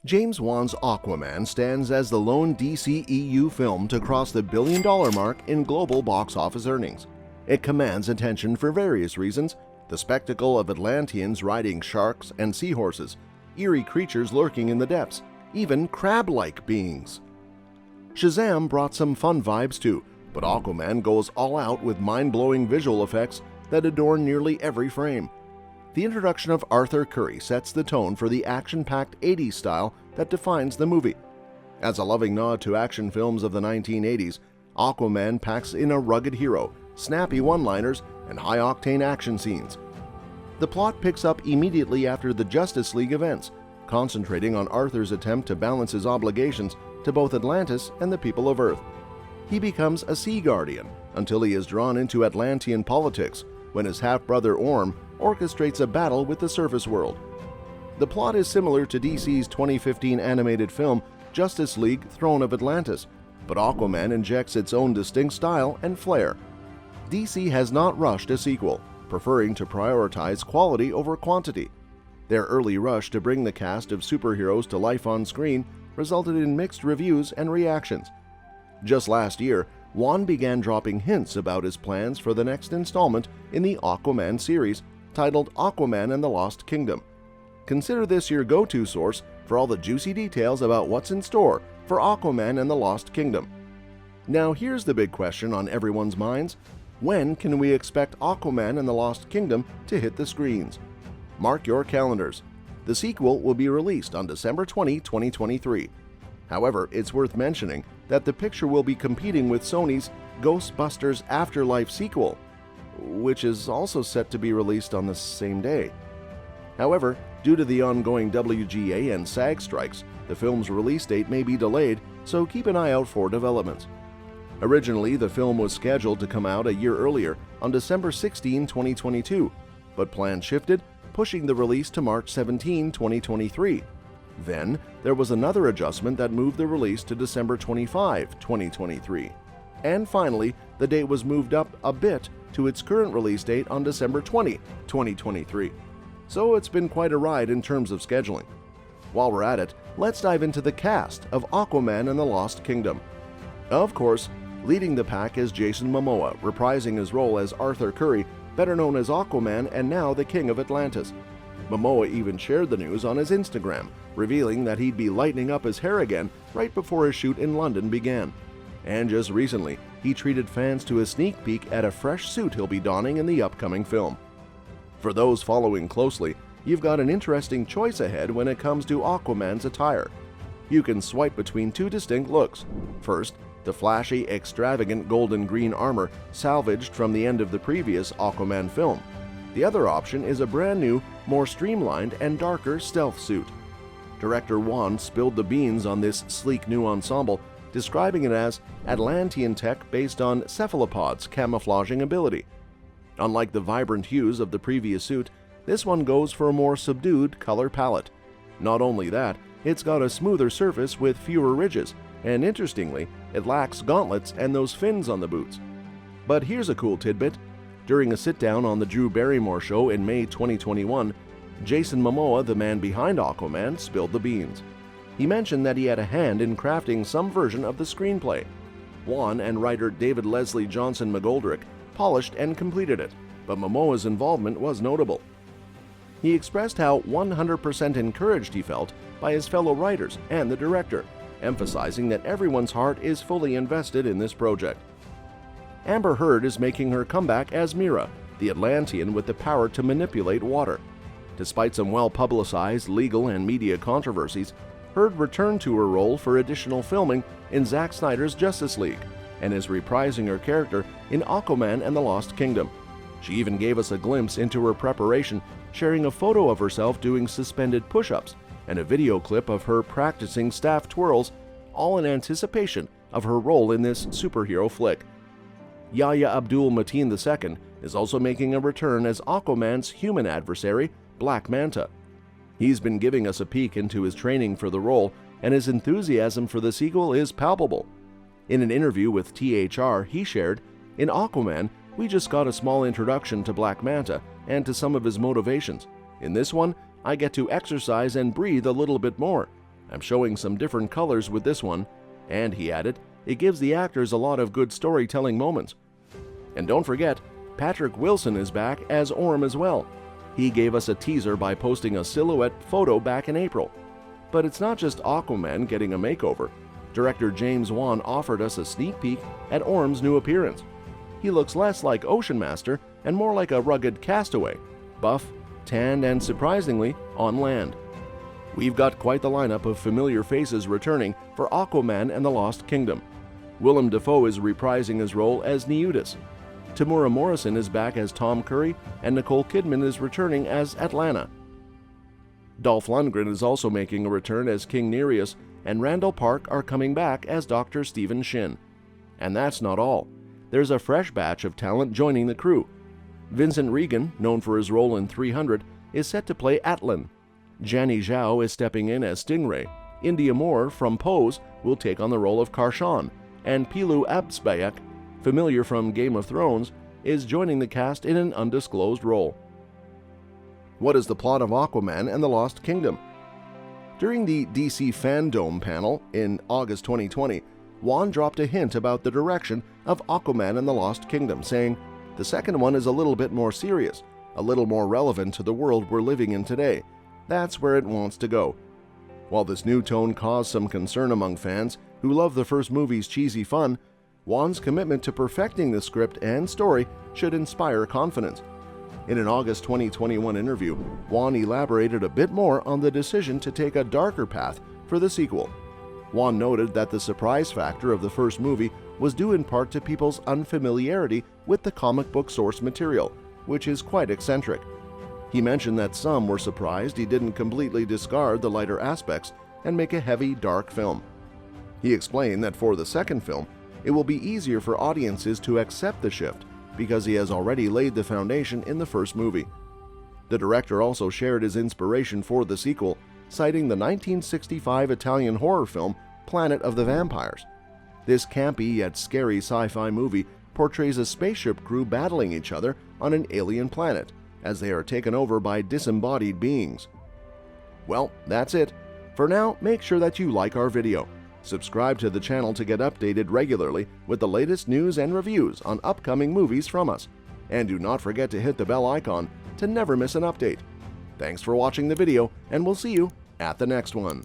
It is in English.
James Wan's Aquaman stands as the lone DCEU film to cross the billion-dollar mark in global box office earnings. It commands attention for various reasons: the spectacle of Atlanteans riding sharks and seahorses, eerie creatures lurking in the depths, even crab-like beings. Shazam brought some fun vibes too, but Aquaman goes all out with mind-blowing visual effects that adorn nearly every frame. The introduction of Arthur Curry sets the tone for the action-packed 80s style that defines the movie. As a loving nod to action films of the 1980s, Aquaman packs in a rugged hero, snappy one-liners, and high-octane action scenes. The plot picks up immediately after the Justice League events, concentrating on Arthur's attempt to balance his obligations to both Atlantis and the people of Earth. He becomes a sea guardian until he is drawn into Atlantean politics when his half-brother Orm orchestrates a battle with the surface world. The plot is similar to DC's 2015 animated film Justice League: Throne of Atlantis, but Aquaman injects its own distinct style and flair. DC has not rushed a sequel, preferring to prioritize quality over quantity. Their early rush to bring the cast of superheroes to life on screen resulted in mixed reviews and reactions. Just last year, Wan began dropping hints about his plans for the next installment in the Aquaman series, titled Aquaman and the Lost Kingdom. Consider this your go-to source for all the juicy details about what's in store for Aquaman and the Lost Kingdom. Now here's the big question on everyone's minds: when can we expect Aquaman and the Lost Kingdom to hit the screens? Mark your calendars. The sequel will be released on December 20, 2023. However, it's worth mentioning that the picture will be competing with Sony's Ghostbusters Afterlife sequel, which is also set to be released on the same day. However, due to the ongoing WGA and SAG strikes, the film's release date may be delayed, so keep an eye out for developments. Originally, the film was scheduled to come out a year earlier, on December 16, 2022, but plans shifted, pushing the release to March 17, 2023. Then, there was another adjustment that moved the release to December 25, 2023. And finally, the date was moved up a bit to its current release date on December 20, 2023. So it's been quite a ride in terms of scheduling. While we're at it, let's dive into the cast of Aquaman and the Lost Kingdom. Of course, leading the pack is Jason Momoa, reprising his role as Arthur Curry, better known as Aquaman and now the King of Atlantis. Momoa even shared the news on his Instagram, revealing that he'd be lightening up his hair again right before his shoot in London began. And just recently, he treated fans to a sneak peek at a fresh suit he'll be donning in the upcoming film. For those following closely, you've got an interesting choice ahead when it comes to Aquaman's attire. You can swipe between two distinct looks. First, the flashy, extravagant golden green armor salvaged from the end of the previous Aquaman film. The other option is a brand new, more streamlined and darker stealth suit. Director Wan spilled the beans on this sleek new ensemble, describing it as Atlantean tech based on cephalopods' camouflaging ability. Unlike the vibrant hues of the previous suit, this one goes for a more subdued color palette. Not only that, it's got a smoother surface with fewer ridges, and interestingly, it lacks gauntlets and those fins on the boots. But here's a cool tidbit. During a sit-down on the Drew Barrymore Show in May 2021, Jason Momoa, the man behind Aquaman, spilled the beans. He mentioned that he had a hand in crafting some version of the screenplay. Wan and writer David Leslie Johnson McGoldrick polished and completed it, but Momoa's involvement was notable. He expressed how 100% encouraged he felt by his fellow writers and the director, emphasizing that everyone's heart is fully invested in this project. Amber Heard is making her comeback as Mera, the Atlantean with the power to manipulate water. Despite some well-publicized legal and media controversies, Heard returned to her role for additional filming in Zack Snyder's Justice League and is reprising her character in Aquaman and the Lost Kingdom. She even gave us a glimpse into her preparation, sharing a photo of herself doing suspended push-ups and a video clip of her practicing staff twirls, all in anticipation of her role in this superhero flick. Yahya Abdul-Mateen II is also making a return as Aquaman's human adversary, Black Manta. He's been giving us a peek into his training for the role, and his enthusiasm for the sequel is palpable. In an interview with THR, he shared, "In Aquaman, we just got a small introduction to Black Manta and to some of his motivations. In this one, I get to exercise and breathe a little bit more. I'm showing some different colors with this one, and he added, it gives the actors a lot of good storytelling moments. And don't forget, Patrick Wilson is back as Orm as well. He gave us a teaser by posting a silhouette photo back in April. But it's not just Aquaman getting a makeover. Director James Wan offered us a sneak peek at Orm's new appearance. He looks less like Ocean Master and more like a rugged castaway, buff, tanned, and surprisingly, on land. We've got quite the lineup of familiar faces returning for Aquaman and the Lost Kingdom. Willem Dafoe is reprising his role as Neutis. Tamura Morrison is back as Tom Curry, and Nicole Kidman is returning as Atlanta. Dolph Lundgren is also making a return as King Nereus, and Randall Park are coming back as Dr. Stephen Shin. And that's not all. There's a fresh batch of talent joining the crew. Vincent Regan, known for his role in 300, is set to play Atlan. Janny Zhao is stepping in as Stingray. India Moore from Pose will take on the role of Karshan, and Pilu Absbayak, familiar from Game of Thrones, is joining the cast in an undisclosed role. What is the plot of Aquaman and the Lost Kingdom? During the DC Fandom panel in August 2020, Wan dropped a hint about the direction of Aquaman and the Lost Kingdom, saying, the second one is a little bit more serious, a little more relevant to the world we're living in today. That's where it wants to go. While this new tone caused some concern among fans who love the first movie's cheesy fun, Wan's commitment to perfecting the script and story should inspire confidence. In an August 2021 interview, Wan elaborated a bit more on the decision to take a darker path for the sequel. Wan noted that the surprise factor of the first movie was due in part to people's unfamiliarity with the comic book source material, which is quite eccentric. He mentioned that some were surprised he didn't completely discard the lighter aspects and make a heavy, dark film. He explained that for the second film, it will be easier for audiences to accept the shift because he has already laid the foundation in the first movie. The director also shared his inspiration for the sequel, citing the 1965 Italian horror film Planet of the Vampires. This campy yet scary sci-fi movie portrays a spaceship crew battling each other on an alien planet as they are taken over by disembodied beings. Well, that's it. For now, make sure that you like our video. Subscribe to the channel to get updated regularly with the latest news and reviews on upcoming movies from us. And do not forget to hit the bell icon to never miss an update. Thanks for watching the video, and we'll see you at the next one.